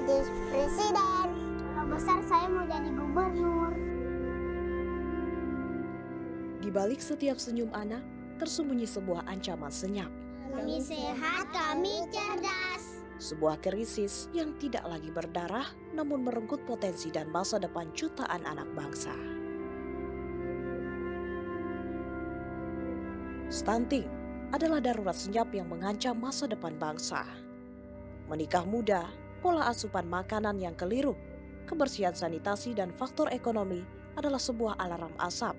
jadi presiden. Kalau besar saya mau jadi gubernur. Di balik setiap senyum anak, tersembunyi sebuah ancaman senyap. Kami sehat, kami cerdas. Sebuah krisis yang tidak lagi berdarah, namun merenggut potensi dan masa depan jutaan anak bangsa. Stunting adalah darurat senyap yang mengancam masa depan bangsa. Menikah muda, pola asupan makanan yang keliru, kebersihan sanitasi dan faktor ekonomi adalah sebuah alarm asap.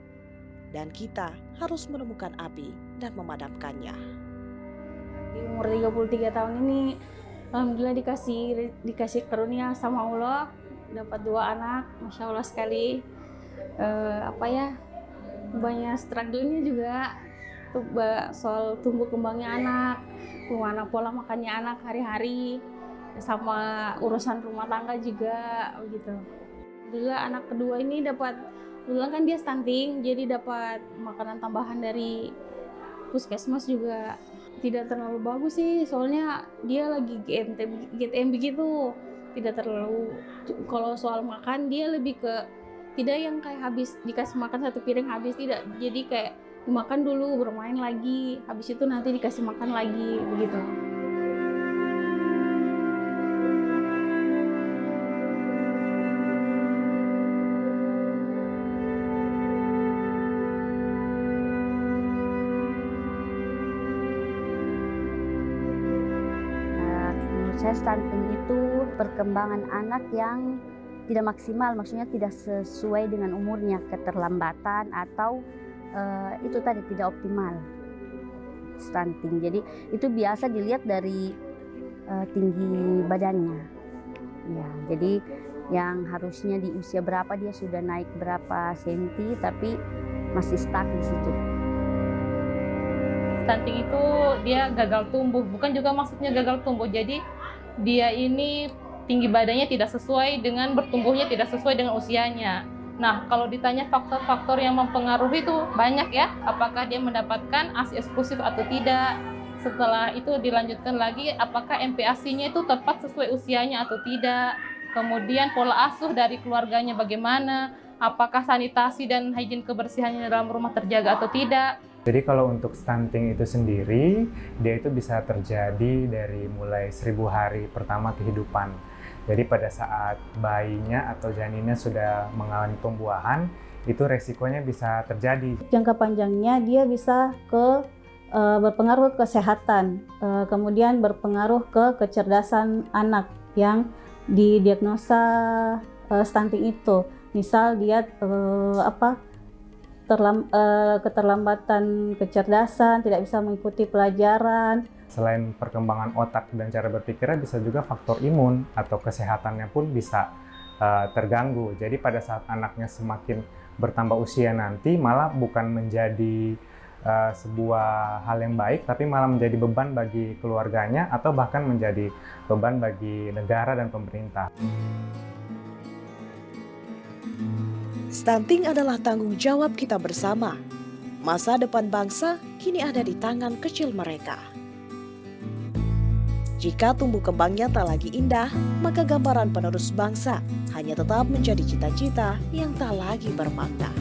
Dan kita harus menemukan api dan memadamkannya. Di umur 33 tahun ini, alhamdulillah dikasih karunia sama Allah, dapat 2 anak, masya Allah sekali. Banyak struggle-nya juga soal tumbuh kembangnya anak, gimana pola makannya anak hari-hari, sama urusan rumah tangga juga begitu. Alhamdulillah anak kedua ini dulu kan dia stunting, jadi dapat makanan tambahan dari puskesmas juga. Tidak terlalu bagus sih, soalnya dia lagi GTM begitu. Tidak terlalu, kalau soal makan dia lebih ke tidak yang kayak habis dikasih makan 1 piring habis, tidak. Jadi kayak makan dulu, bermain lagi, habis itu nanti dikasih makan lagi begitu. Saya stunting itu perkembangan anak yang tidak maksimal, maksudnya tidak sesuai dengan umurnya, keterlambatan atau itu tadi tidak optimal stunting. Jadi itu biasa dilihat dari tinggi badannya. Ya, jadi yang harusnya di usia berapa dia sudah naik berapa senti, tapi masih stuck di situ. Stunting itu dia gagal tumbuh, bukan juga maksudnya gagal tumbuh. Jadi dia ini tinggi badannya tidak sesuai dengan bertumbuhnya, tidak sesuai dengan usianya. Nah, kalau ditanya faktor-faktor yang mempengaruhi itu banyak ya. Apakah dia mendapatkan ASI eksklusif atau tidak? Setelah itu dilanjutkan lagi, apakah MPASI-nya itu tepat sesuai usianya atau tidak? Kemudian pola asuh dari keluarganya bagaimana? Apakah sanitasi dan higien kebersihannya dalam rumah terjaga atau tidak? Jadi kalau untuk stunting itu sendiri, dia itu bisa terjadi dari mulai 1000 hari pertama kehidupan. Jadi pada saat bayinya atau janinnya sudah mengalami pembuahan, itu resikonya bisa terjadi. Jangka panjangnya dia bisa berpengaruh ke kesehatan, kemudian berpengaruh ke kecerdasan anak yang didiagnosa stunting itu. Misal dia keterlambatan kecerdasan, tidak bisa mengikuti pelajaran. Selain perkembangan otak dan cara berpikirnya, bisa juga faktor imun atau kesehatannya pun bisa terganggu. Jadi pada saat anaknya semakin bertambah usia nanti, malah bukan menjadi sebuah hal yang baik, tapi malah menjadi beban bagi keluarganya atau bahkan menjadi beban bagi negara dan pemerintah. Stunting adalah tanggung jawab kita bersama. Masa depan bangsa kini ada di tangan kecil mereka. Jika tumbuh kembangnya tak lagi indah, maka gambaran penerus bangsa hanya tetap menjadi cita-cita yang tak lagi bermakna.